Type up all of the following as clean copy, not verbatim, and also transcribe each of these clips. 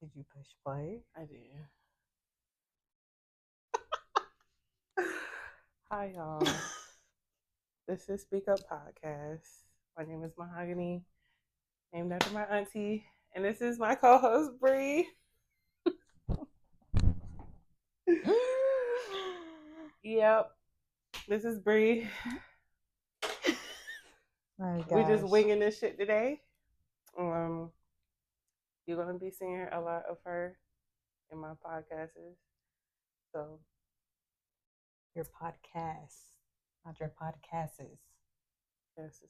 Did you push play? I did. Hi, y'all. This is Speak Up Podcast. My name is Mahogany, named after my auntie, and this is my co-host Bree. Yep, this is Bree. My We just gosh. winging this shit today. You're gonna be seeing a lot of her in my podcasts. So Your podcast, not your podcasts. yes,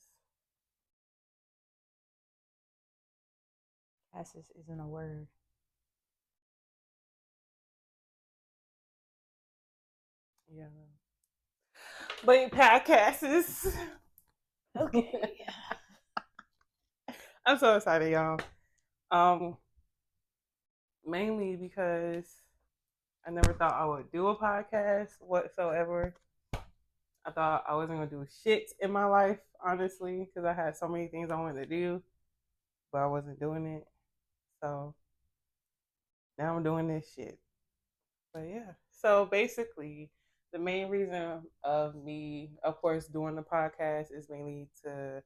Cassis isn't a word. yeah. But podcasts. Okay. I'm so excited, y'all. Um, Mainly because I never thought I would do a podcast whatsoever. I thought I wasn't gonna do shit in my life, honestly, because I had so many things I wanted to do, but I wasn't doing it. So now I'm doing this shit. But yeah. So basically, the main reason of me, of course, doing the podcast is mainly to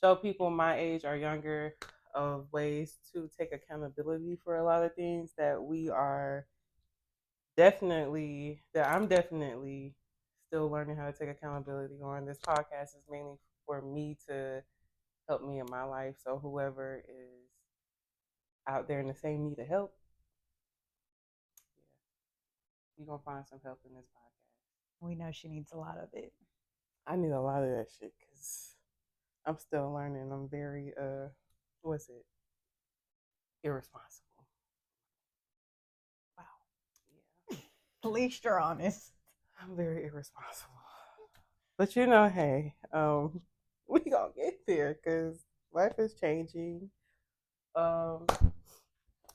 show people my age or younger of ways to take accountability for a lot of things that I'm definitely still learning how to take accountability on. This podcast is mainly for me to help me in my life. So whoever is out there in the same need of help, yeah, you're gonna find some help in this podcast. We know she needs a lot of it. I need a lot of that shit because I'm still learning. I'm very what's it? Irresponsible. Wow. Yeah. At least you're honest. I'm very irresponsible. But hey, we gonna get there because life is changing. Um,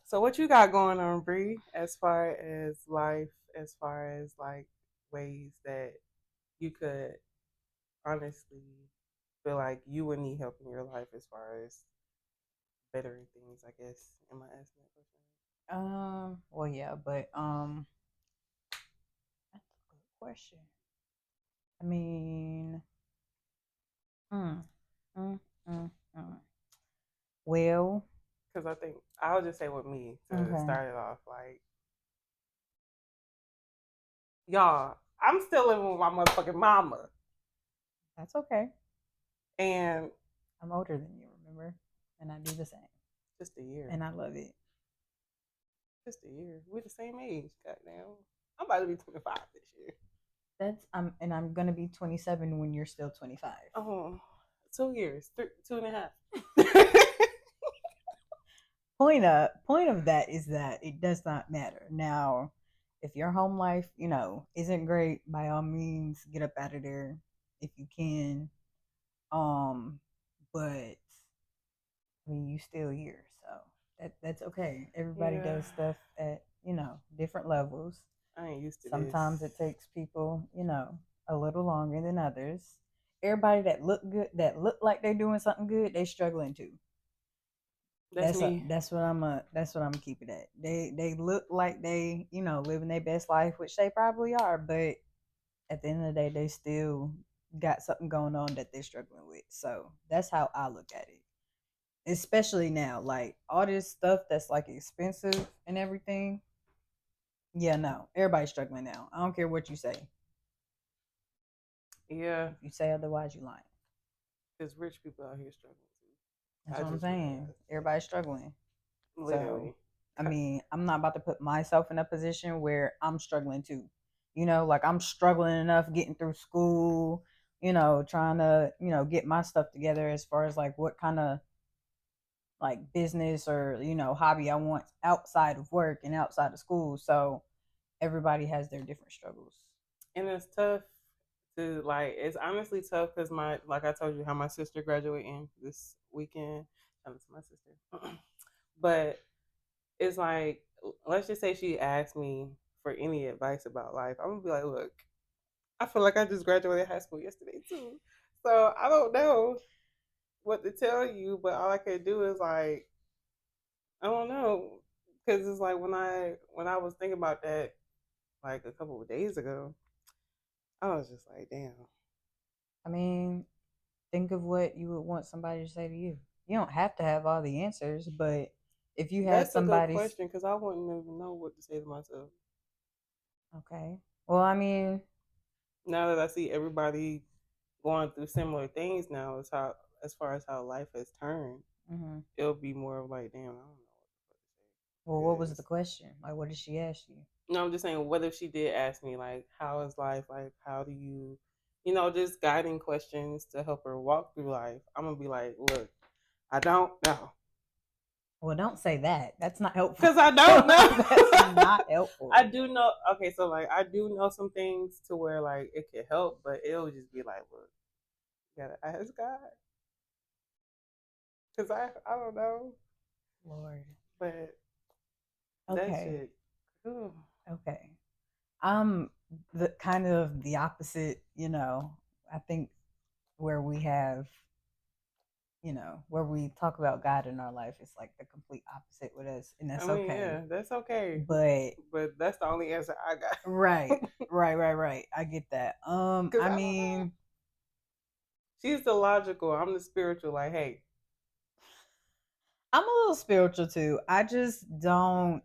so what you got going on, Bree? As far as life, as far as like ways that you could honestly feel like you would need help in your life, as far as bettering things. I guess. Am I asking that question? Well, yeah, but that's a good question. I mean, mm, mm, mm, mm. Well, Because I think I'll just say with me to okay, start it off. Like, y'all, I'm still living with my motherfucking mama, that's okay. and I'm older than you, remember? And I do the same. just a year. And I love it. Just a year. We're the same age. Goddamn. I'm about to be 25 this year. I'm gonna be 27 when you're still 25. Oh, 2 years, 2.5. Point of that is that it does not matter. Now, if your home life, isn't great, by all means get up out of there if you can. Um, but I mean you still here, so that's okay. Everybody Yeah, does stuff at, different levels. I ain't used to this. Sometimes it takes people, a little longer than others. Everybody that look like they're doing something good, they struggling too. That's me. That's what I'm keeping at. They look like they, living their best life, which they probably are, but at the end of the day, they still got something going on that they're struggling with. So that's how I look at it. Especially now, like all this stuff that's like expensive and everything. Yeah, no, everybody's struggling now. I don't care what you say. Yeah, If you say otherwise, you lying. because rich people out here struggling too. That's I what I'm just saying. realized. Everybody's struggling. So, Literally. I mean, I'm not about to put myself in a position where I'm struggling too. Like I'm struggling enough getting through school, trying to, get my stuff together as far as like what kind of like business or, hobby I want outside of work and outside of school. So, everybody has their different struggles. And it's tough to like. It's honestly tough because like I told you, how my sister graduating this weekend. Shout out to my sister. But it's like, let's just say she asked me for any advice about life. I'm gonna be like, look, I feel like I just graduated high school yesterday too. So I don't know what to tell you, but all I can do is like, I don't know, Because it's like when I was thinking about that like a couple of days ago, I was just like, damn. I mean, think of what you would want somebody to say to you. You don't have to have all the answers, but if you had That's a good somebody, question because I wouldn't even know what to say to myself. okay. Well, I mean, Now that I see everybody going through similar things now, as far as how life has turned, hmm it'll be more of like, damn, I don't know what to well, say. what was the Cause question? Like, what did she ask you? no, I'm just saying, what if she did ask me like, how is life? Like, how do you, just guiding questions to help her walk through life. I'm gonna be like, look, I don't know. Well, don't say that. That's not helpful. Because I don't That's know. not helpful. I do know. Okay, so like I do know some things to where like it could help, but it'll just be like, look, you gotta ask God. Because I don't know, Lord. but that Okay. shit. Ooh. Okay. I'm the kind of the opposite, I think where we have, where we talk about God in our life, it's like the complete opposite with us, and I that's mean, okay. yeah, that's okay, But but that's the only answer I got. right, right. I get that. Because I I don't know. mean, She's the logical. I'm the spiritual. Like, hey, I'm a little spiritual too. I just don't.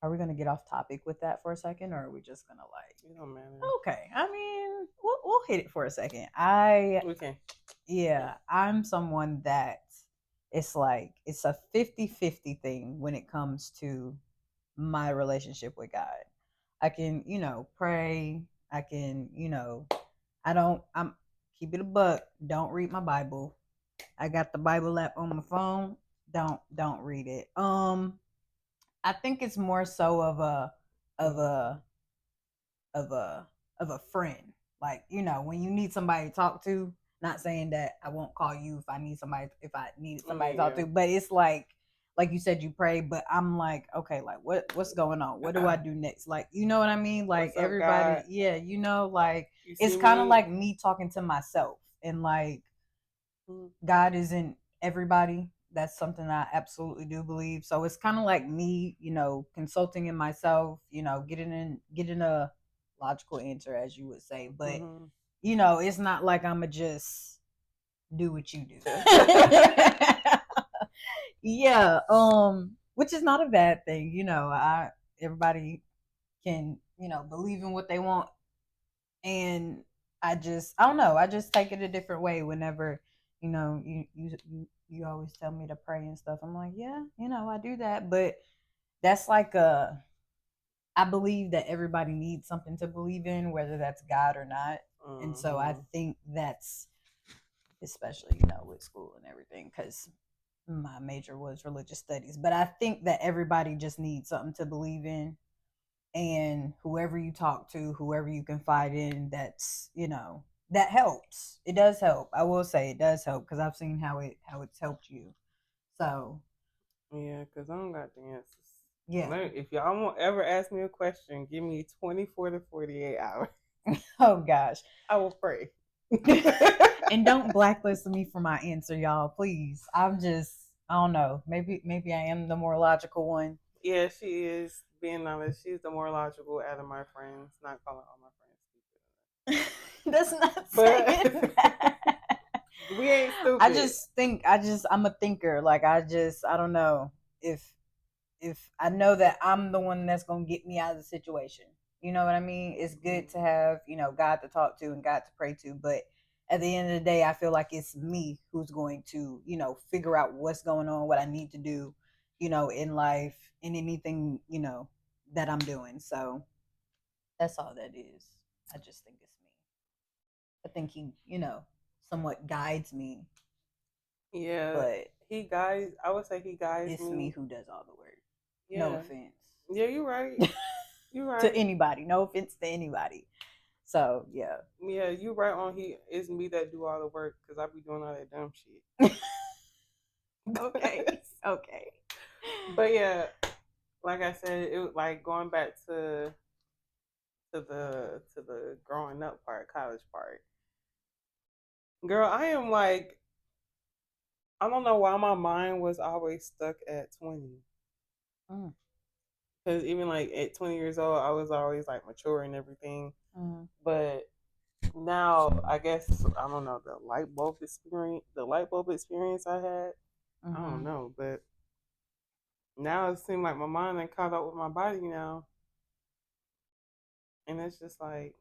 Are we gonna get off topic with that for a second, or are we just gonna like? it don't matter. Okay, I mean, we'll hit it for a second. I Okay. Yeah, I'm someone that it's like it's a 50-50 thing when it comes to my relationship with God. I can, pray. I can, I'm keep it a buck. Don't read my Bible. I got the Bible app on my phone. Don't read it. I think it's more so of a of a of a friend. Like, when you need somebody to talk to, not saying that I won't call you if I needed I somebody to mean, talk yeah. to, but it's like you said you pray, but I'm like, okay, like what's going on? What do I do next? Like, you know what I mean? Like What's up, everybody, God? yeah, like You it's see kind of me? like me talking to myself, and like Mm. God isn't everybody. That's something I absolutely do believe. So it's kind of like me, consulting in myself, getting a logical answer, as you would say. But Mm-hmm. it's not like I'ma just do what you do. Yeah, which is not a bad thing. I everybody can, believe in what they want, and I don't know, I just take it a different way whenever you always tell me to pray and stuff. I'm like, yeah, I do that, but that's like I believe that everybody needs something to believe in, whether that's God or not. And so I Mm-hmm. think that's especially with school and everything, because my major was religious studies, but I think that everybody just needs something to believe in, and whoever you talk to, whoever you confide in, that helps. It does help. I will say it does help, because I've seen how it's helped you. So Yeah, because I don't got the yeah. answers. If y'all won't ever ask me a question, give me 24 to 48 hours. Oh gosh. I will pray. And don't blacklist me for my answer, y'all, please. I don't know. Maybe I am the more logical one. Yeah, she is. Being honest, she's the more logical out of my friends. Not calling all my friends That's not stupid, saying that. but we ain't I stupid. just think I'm a thinker. Like I don't know if I know that I'm the one that's gonna get me out of the situation. You know what I mean? It's good to have, God to talk to and God to pray to, but at the end of the day, I feel like it's me who's going to, figure out what's going on, what I need to do, in life, in anything, that I'm doing. So that's all that is. I just think it's me. I think he, somewhat guides me, Yeah, but he guides. I would say he guides it's me me. who does all the work. No Yeah, offense yeah, you're right. You're to right. anybody. No offense to anybody. So yeah. Yeah, you're right. On he is me that do all the work because I be doing all that dumb Okay. shit. Okay. But yeah, like I said, it was like going back to the growing up part, college part. Girl, I am like I don't know why my mind was always stuck at 20. Because even like at 20 years old, I was always like mature and everything. But now, I guess I don't know the light bulb experience I had. I don't know, but now it seems like my mind ain't caught up with my body now, and it's just like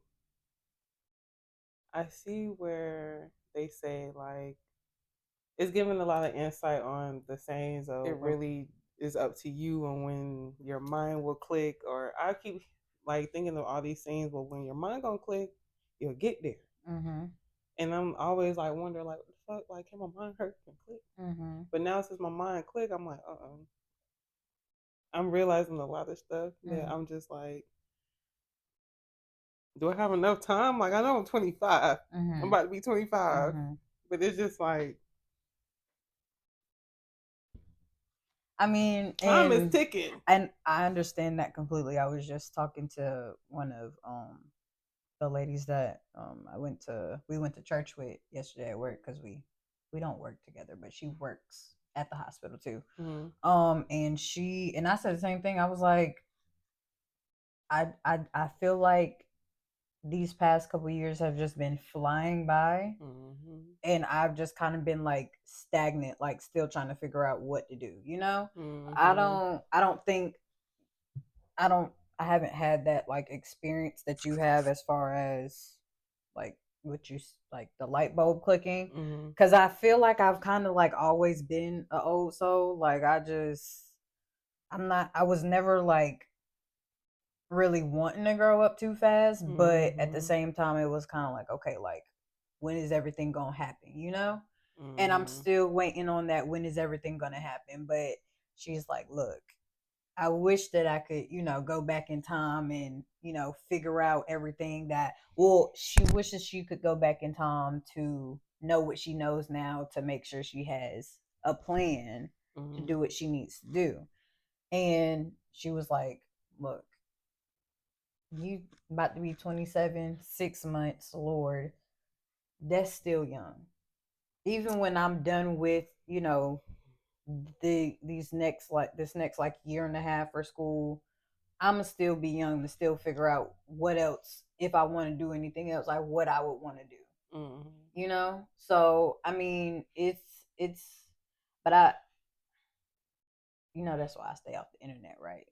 I see where they say like it's giving a lot of insight on the sayings of it really is up to you and when your mind will click. Or I keep like thinking of all these things, but when your mind gonna click, you'll get there. And I'm always like wondering like, what the fuck, like can my mind hurt and click? But now since my mind click, I'm like, I'm realizing a lot of stuff that I'm just like, do I have enough time? Like I know I'm 25. I'm about to be 25, but it's just like I mean, time is ticking. And I understand that completely. I was just talking to one of the ladies that we went to church with yesterday at work, because we don't work together, but she works at the hospital too. And I said the same thing. I was like, I feel like these past couple years have just been flying by, and I've just kind of been like stagnant, like still trying to figure out what to do, you know. I haven't had that like experience that you have, as far as like what you like the light bulb clicking, because I feel like I've kind of like always been an old soul. Like I was never like really wanting to grow up too fast, but at the same time it was kind of like, okay, like when is everything gonna happen, you know? And I'm still waiting on that, when is everything gonna happen. But she's like, look, I wish that I could, go back in time and, figure out everything that, well, she wishes she could go back in time to know what she knows now, to make sure she has a plan to do what she needs to do. And she was like, look, you about to be 27, 6 months, Lord, that's still young. Even when I'm done with, this next like year and a half for school, I'ma still be young to still figure out what else, if I want to do anything else, like what I would want to do. So I mean, it's but that's why I stay off the internet, right?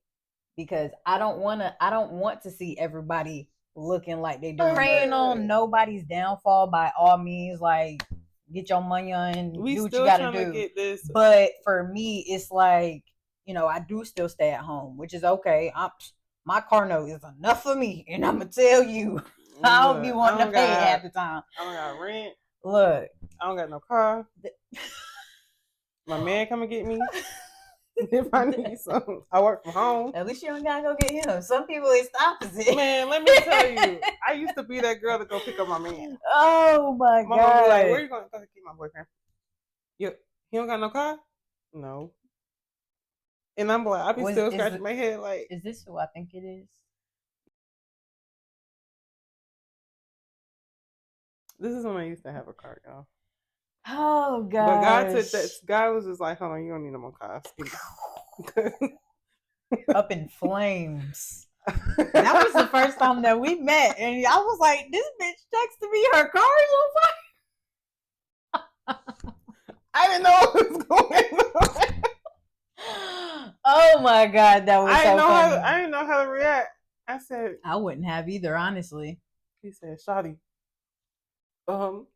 Because I don't want to see everybody looking like they do. Praying on nobody's downfall by all means. Like, get your money on, do what you gotta do. Get this. But for me, it's like, I do still stay at home, which is okay. My car note is enough for me, and I'm gonna tell you, I don't be wanting to pay it half the time. I don't got rent. Look, I don't got no car. My man come and get me. If I need something, I work from home. At least you don't gotta go get him. Some people, it's the opposite. Man, let me tell you, I used to be that girl to go pick up my man. Oh my god! My mom be like, "Where you going to get my boyfriend? He don't got no car? No." And I'm like, I be still scratching my head like, is this who I think it is? This is when I used to have a car, y'all. Oh god! But God said that guy was just like, hold on, you don't need no more cars. Up in flames. That was the first time that we met, and I was like, this bitch texted me, her car is on fire. I didn't know what was going on. Oh my god, that was so funny. I didn't know how to react. I said, I wouldn't have either, honestly. He said, "Shawty, oh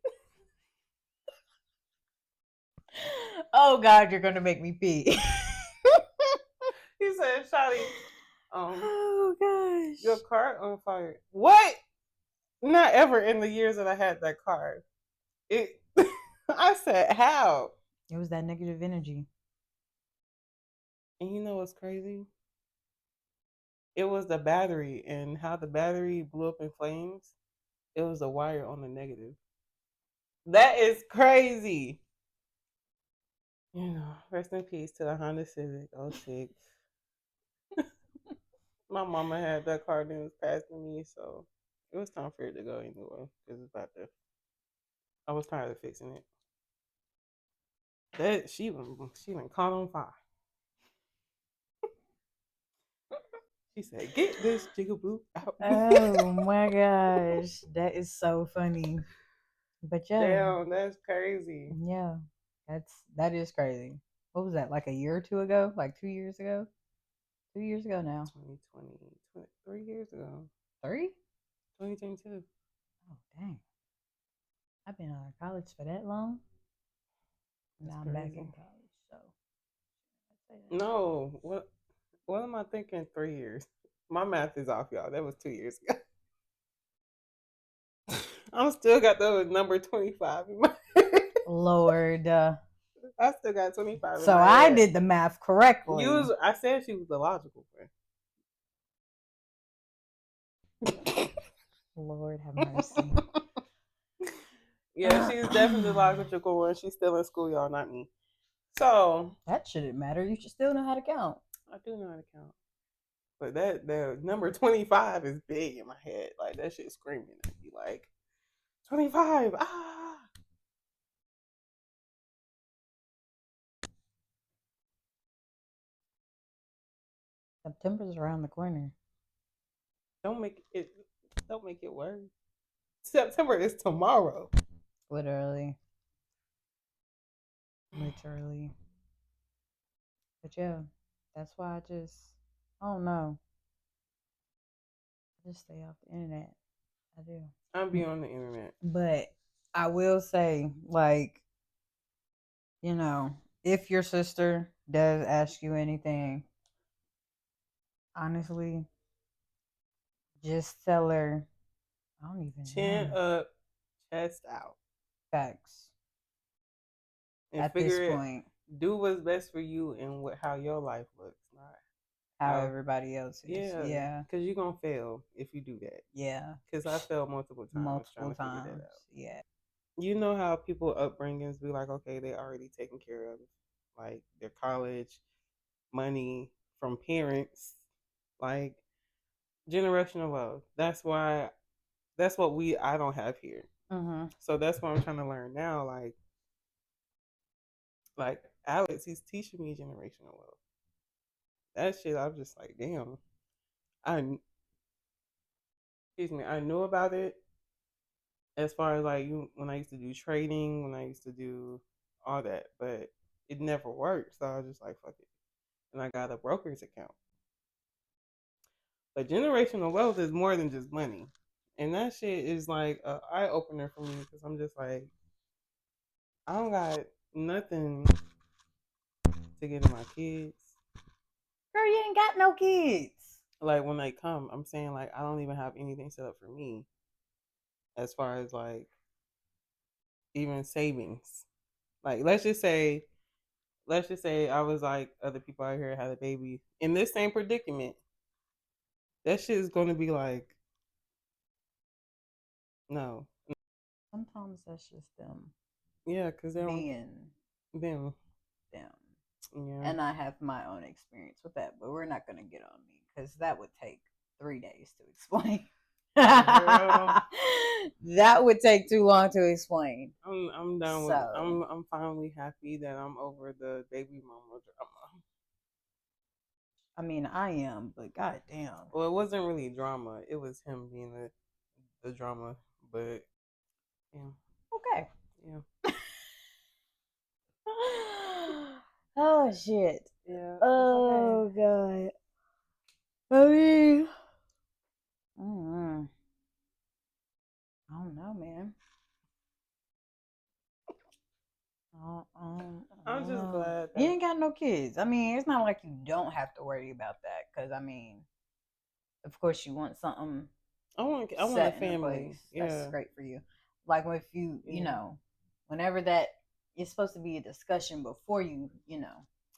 god, you're gonna make me pee." He said, "Shawty, oh gosh, your car on fire." What? Not ever in the years that I had that car. It. I said, "How?" It was that negative energy. And you know what's crazy? It was the battery, and how the battery blew up in flames. It was the wire on the negative. That is crazy. Rest in peace to the Honda Civic 06. My mama had that car, then it was passing me, so it was time for it to go anyway. I was tired of fixing it. That she went caught on fire. She said, "Get this jigaboo out." Oh my gosh, that is so funny. But yeah, Damn, that's crazy. yeah, that is crazy. What was that? Like a year or two ago? Like 2 years ago? 2 years ago now. 2020, 3 years ago. 3? 2022. Oh dang! I've been out of college for that long. That's Now I'm back crazy. in college, so I say that. No, what am I thinking? 3 years. My math is off, y'all. That was 2 years ago. I'm still got the number 25 in my head. Lord, I still got 25 in so my I head. did the math correctly. I said she was the logical Lord have one. mercy. Yeah, she's definitely the logical one. She's still in school, y'all, not me. So That shouldn't matter. You should still know how to count. I do know how to count. But that the number 25 is big in my head. Like that shit screaming at me like 25. Ah. September's around the corner. Don't make it don't make it worse. September is tomorrow. Literally. Literally. But yeah, that's why I don't know. I just stay off the internet. I do. I'll be on the internet. But I will say, like, if your sister does ask you anything, honestly, just tell her, I don't even Chin know. up, chest out. Facts. And At this figure it point, do what's best for you and how your life looks. Not how how everybody else is. yeah. Yeah. Cause you're gonna fail if you do that. Yeah. Cause I failed multiple times trying Multiple to figure that times. out. Yeah. You know how people upbringings be like, okay, they already taken care of like their college, money from parents, like generational wealth. That's what I don't have here. Mm-hmm. So that's what I'm trying to learn now. Like Alex, he's teaching me generational wealth. That shit, I'm just like, damn. I excuse me, I knew about it as far as like you when I used to do trading, when I used to do all that, but it never worked. So I was just like, fuck it. And I got a broker's account. But generational wealth is more than just money. And that shit is like an eye opener for me because I'm just like, I don't got nothing to give to my kids. Girl, you ain't got no kids. Like when they come, I'm saying like I don't even have anything set up for me as far as like even savings. Like let's just say I was like other people out here had a baby in this same predicament. That shit is gonna be like no. Sometimes that's just them Yeah, because they don't being them. them. Yeah. And I have my own experience with that, but we're not going to get on me because that would take 3 days to explain. Girl. That would take too long to explain. I'm done with So, I'm finally happy that I'm over the baby mama drama. I mean, I am, but goddamn. Well, it wasn't really drama. It was him being the drama, but yeah. Okay. Yeah. Oh shit. Yeah, it's okay. Oh god. I mean, mm, I don't know, man. I I'm don't just know. glad You that ain't got no kids. I mean, it's not like you don't have to worry about that. Cause I mean, of course, you want something I want a set in a family. place that's Yeah. great for you. Like if you Yeah. whenever that it's supposed to be a discussion before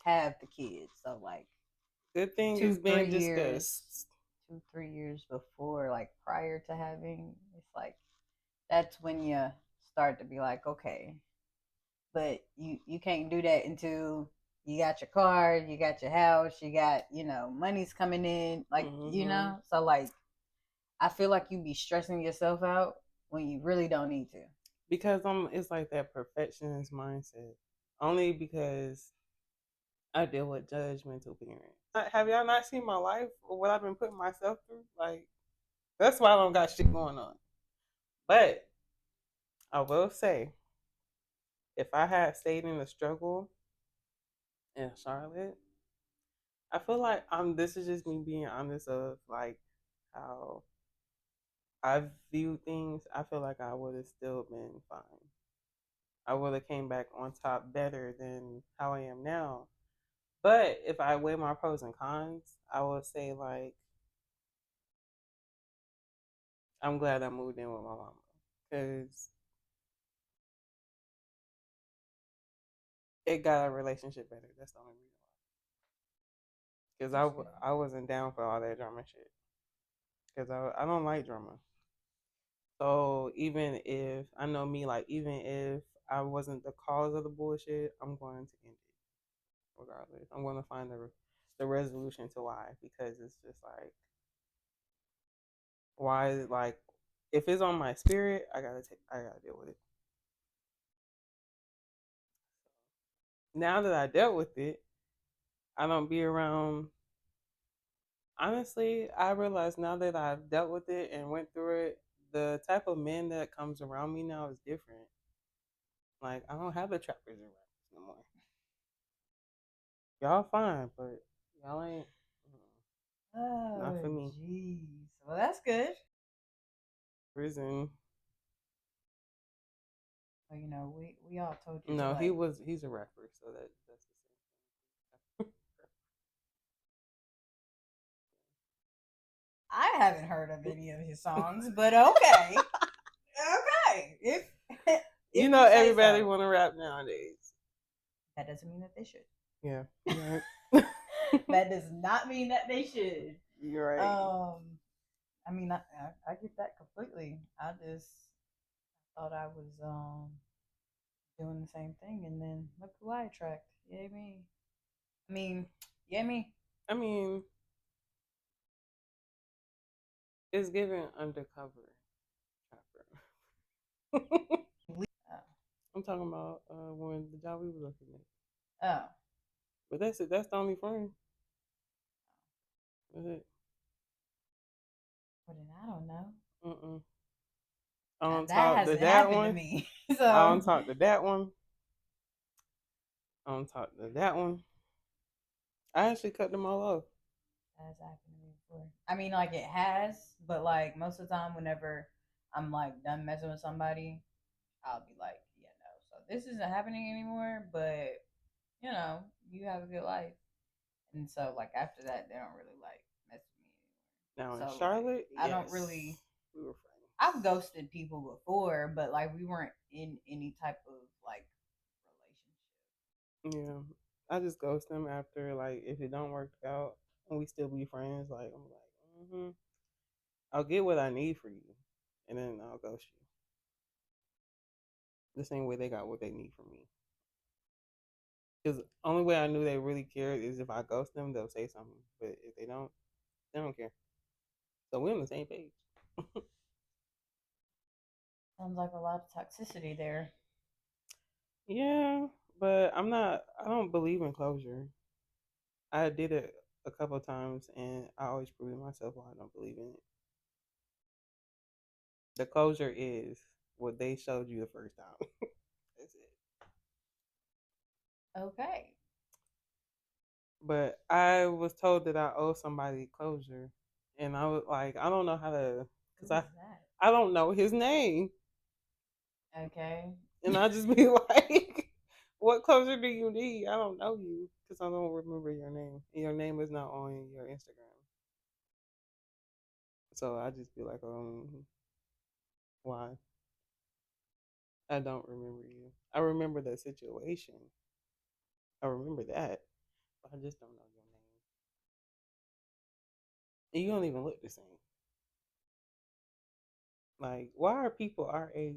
have the kids. So like Good thing is two, being 3 years, discussed. 2, 3 years before, like prior to having, it's like that's when you start to be like, okay, but you can't do that until you got your car, you got your house, you got money's coming in, like Mm-hmm. so like I feel like you be stressing yourself out when you really don't need to. Because it's like that perfectionist mindset. Only because I deal with judgmental parents. Have y'all not seen my life or what I've been putting myself through? Like, that's why I don't got shit going on. But I will say, if I had stayed in the struggle in Charlotte, I feel like this is just me being honest of like how I view things. I feel like I would have still been fine. I would have came back on top better than how I am now. But if I weigh my pros and cons, I would say like I'm glad I moved in with my mama because it got our relationship better. That's the only reason why. Because That's good. I wasn't down for all that drama shit. Because I don't like drama. So even if I know me, like even if I wasn't the cause of the bullshit, I'm going to end it regardless. I'm going to find the resolution to why because it's just like why like if it's on my spirit, I gotta deal with it. Now that I dealt with it, I don't be around. Honestly, I realize now that I've dealt with it and went through it, the type of men that comes around me now is different. Like I don't have the trappers and rappers no more. Y'all fine, but y'all ain't. Not Oh, for me. jeez. Well, that's good. Prison. Well, we all told you No, like he's a rapper, so that's the same. I haven't heard of any of his songs, but okay, okay. If You if know you say everybody so, want to rap nowadays. that doesn't mean that they should. Yeah, you're right. That does not mean that they should. You're right. I mean, I get that completely. I just thought I was doing the same thing, and then look who I attract. Yeah, me. I mean, yeah, me. I mean, it's given undercover rapper. Oh, I'm talking about when the job we were looking at. oh. But that's it. That's the only friend. That's it. Well, then I don't know. Mm-mm. I don't That talk to hasn't that happened to one. me, I so don't talk to that one. I don't talk to that one. I actually cut them all off. that has happened to me before. I mean, like it has, but like most of the time, whenever I'm like done messing with somebody, I'll be like, yeah, no. So this isn't happening anymore, but you have a good life. And so like after that, they don't really like mess with me Now in anymore. So like Charlotte, I don't yes, really. we were I've friends. ghosted people before, but like we weren't in any type of like Yeah, I just ghost them after like if it don't work out and we still be friends. Like I'm like, I'll get what I need for you, and then I'll ghost you. The same way they got what they need from me. Because only way I knew they really cared is if I ghost them, they'll say something. But if they don't care. So we're on the same page. relationship. Sounds like a lot of toxicity there. Yeah, but I'm not. I don't believe in closure. I did it a couple of times, and I always prove myself why I don't believe in it. The closure is what they showed you the first time. That's it. Okay. But I was told that I owe somebody closure, and I was like, I don't know how to, Who cause is that? I don't know his name, Okay. and I just be like, what closure do you need? I don't know you, cause I don't remember your name, and your name is not on your Instagram. So I just be like, why? I don't remember you. I remember the situation. I remember that, but I just don't know your name. And you don't even look the same. Like, why are people our age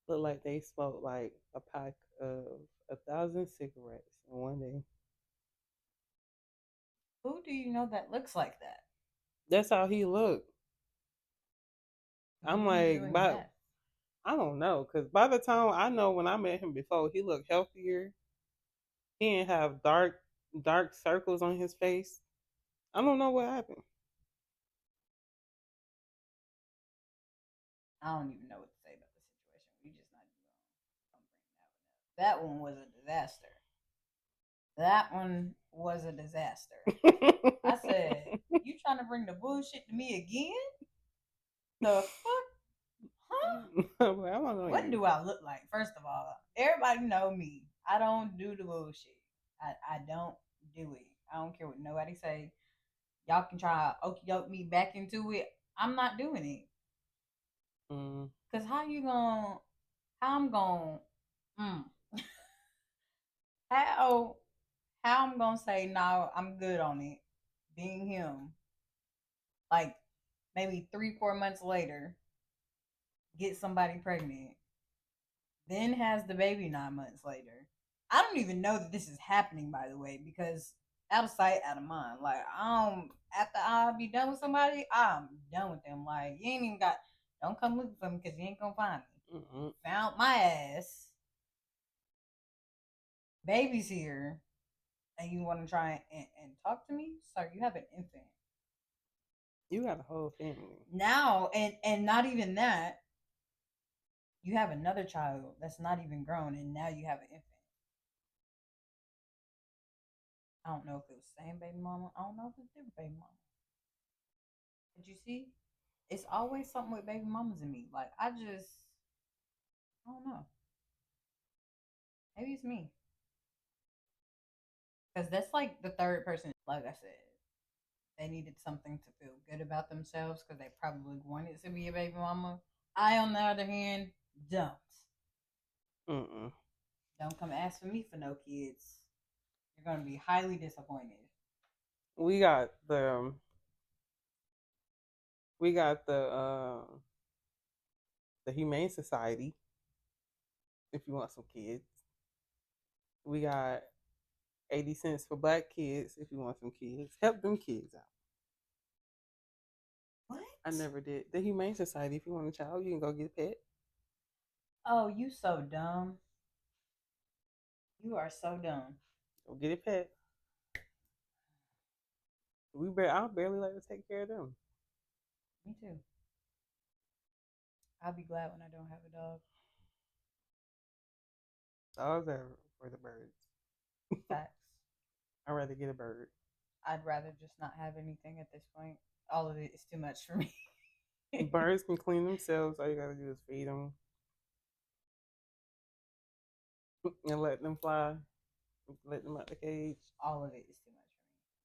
look like they smoked like a pack of 1,000 cigarettes in one day? Who do you know that looks like that? That's how he looked. I'm Maybe he's like, doing but meth. I don't know, cause by the time I know when I met him before, he looked healthier. He didn't have dark circles on his face. I don't know what happened. I don't even know what to say about the situation. We just not even gonna bring that one up. That one was a disaster. That one was a disaster. I said, "You trying to bring the bullshit to me again? The fuck, huh? I don't know What you. do I look like? First of all, everybody know me. I don't do the bullshit. I don't do it. I don't care what nobody say. Y'all can try to okey doke me back into it. I'm not doing it. Mm. Cause how you gonna? How I'm gonna? Mm, how how I'm gonna say no? I'm good on it. Being him, like maybe 3 4 months later, get somebody pregnant, then has the baby 9 months later. I don't even know that this is happening, by the way, because out of sight, out of mind. Like after I be done with somebody, I'm done with them. Like you ain't even got. Don't come looking for me because you ain't gonna find me. Mm-mm. Found my ass. Baby's here, and you want to try and talk to me? Sir, you have an infant You got a whole family. now, and not even that. You have another child that's not even grown, and now you have an infant. I don't know if it was the same baby mama. I don't know if it's different baby mama. But you see, it's always something with baby mamas in me. Like I don't know. Maybe it's me, because that's like the third person. Like I said, they needed something to feel good about themselves because they probably wanted to be a baby mama. I, on the other hand, don't. Mm-mm. Don't come ask for me for no kids. You're gonna be highly disappointed. We got the Humane Society. If you want some kids, we got 80 cents for black kids. If you want some kids, help them kids out. What? I never did the Humane Society. If you want a child, you can go get a pet. Oh, you so dumb. You are so dumb. Go get a pet. I barely like to take care of them. Me too. I'll be glad when I don't have a dog. Dogs are for the birds. Facts. I'd rather get a bird. I'd rather just not have anything at this point. All of it is too much for me. Birds can clean themselves. All you gotta do is feed them and let them fly. Let them out the cage. All of it is too much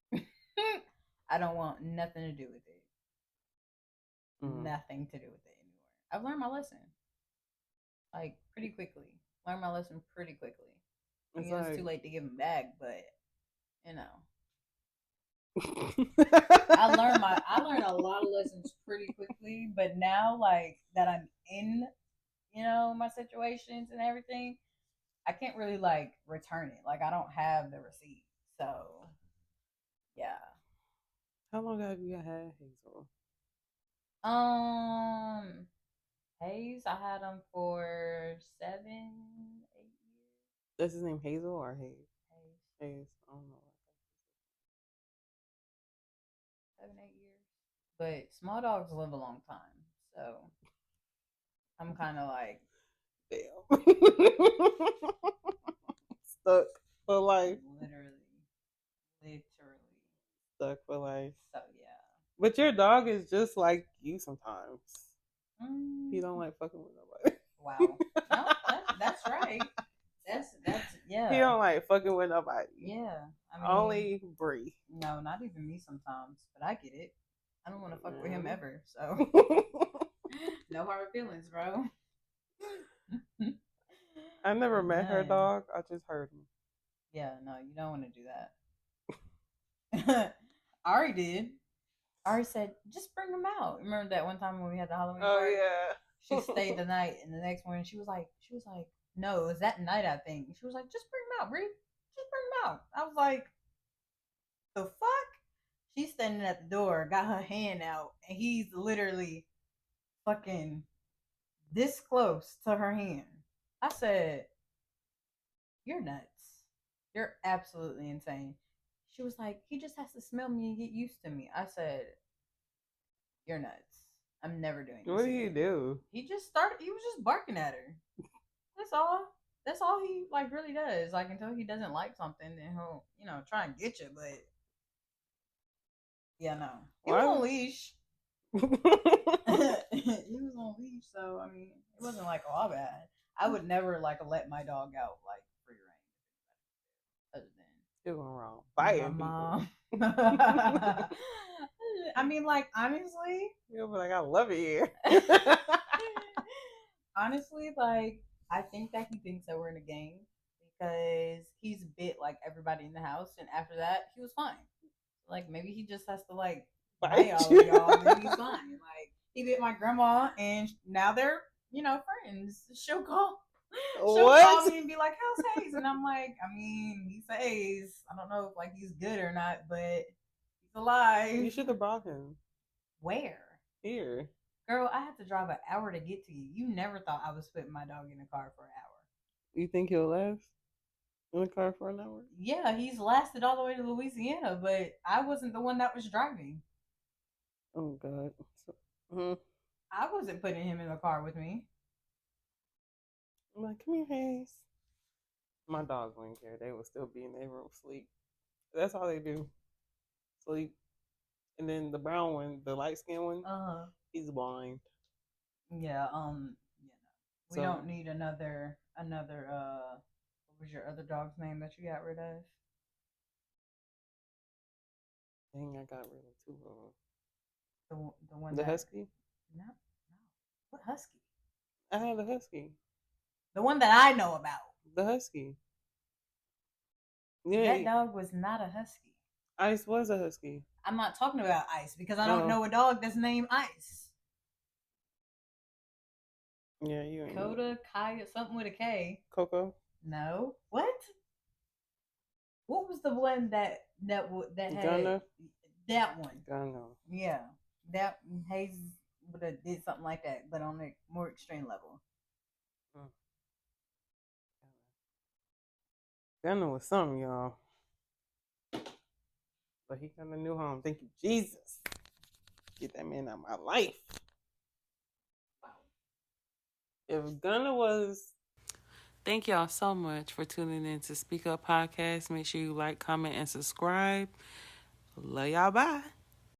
for me. I don't want nothing to do with it. Mm. Nothing to do with it anymore. I've learned my lesson. Like pretty quickly. Learned my lesson pretty quickly. It's It's too like late to give them back, but you know. I I learned a lot of lessons pretty quickly, but now like that I'm in, my situations and everything, I can't really like return it. Like I don't have the receipt. So yeah. How long have you had Hazel? Um Hayes, I had him for 7 8 years. That's his name, Hazel or Hayes? Hayes, Hayes. I don't know. 7 8 years. But small dogs live a long time. So I'm kinda like Damn. Stuck for life. literally. Literally. Stuck for life. So yeah. But your dog is just like you sometimes. He Mm, don't like fucking with nobody. wow. No, that's right. That's He yeah. don't like fucking with nobody. Yeah. I mean, Only Bree. no, not even me sometimes, but I get it. I don't want to fuck with him Mm. ever, so no hard feelings, bro. I never met her None. dog. I just heard him. Yeah, no, you don't want to do that. Ari did. Ari said, just bring him out. Remember that one time when we had the Halloween Oh party? She yeah. stayed the night, and the next morning she was like, no, it was that night I think. She was like, just bring him out, Brie. Just bring him out. I was like, the fuck? She's standing at the door, got her hand out, and he's literally fucking this close to her hand. I said, you're nuts. You're absolutely insane. She was like, he just has to smell me and get used to me. I said, you're nuts. I'm never doing What this do you again. do? He was just barking at her. That's all. That's all he like really does. Like until he doesn't like something, then he'll, try and get you. But yeah, no. He was Why? on leash. He was on leash, so I mean, it wasn't like all bad. I would never like let my dog out like free range, other You're going wrong. than Biting my people. mom. I mean, like honestly, You'll be like, I love it here. honestly, like I think that he thinks that we're in a game because he's bit like everybody in the house, and after that, he was fine. Like maybe he just has to like bite all of y'all, then he's fine. Like he bit my grandma, and now they're friends. She'll call What? me and be like, "How's Hayes?" And I'm like, I mean, he's Hayes. I don't know if like he's good or not, but he's alive. You should have brought him. Where? Here. Girl, I have to drive an hour to get to you. You never thought I was putting my dog in a car for an hour. You think he'll last in the car for an hour? Yeah, he's lasted all the way to Louisiana, but I wasn't the one that was driving. Oh, God. So, I wasn't putting him in the car with me. I'm like, come here, Hayes. My dogs wouldn't care. They would still be in their room sleep. That's all they do. Sleep. And then the brown one, the light skinned one, he's blind. Yeah, we So, don't need another what was your other dog's name that you got rid of? dang, I got rid of two of them. The one The that husky? no. What husky? I had a husky. The one that I know about. The husky. Yeah, that dog was not a husky. Ice was a husky. I'm not talking about Ice because I don't know a dog that's named Ice. Yeah, you ain't. Coda, Kaya, something with a K. Coco. No. What? What was the one that had Gunna? that one? Gunna. Yeah, that Hayes would have did something like that, but on a more extreme level. Gunna was something, y'all. But he got a new home. Thank you, Jesus. Get that man out of my life. If Gunna was... Thank y'all so much for tuning in to Speak Up Podcast. Make sure you like, comment, and subscribe. Love y'all. Bye.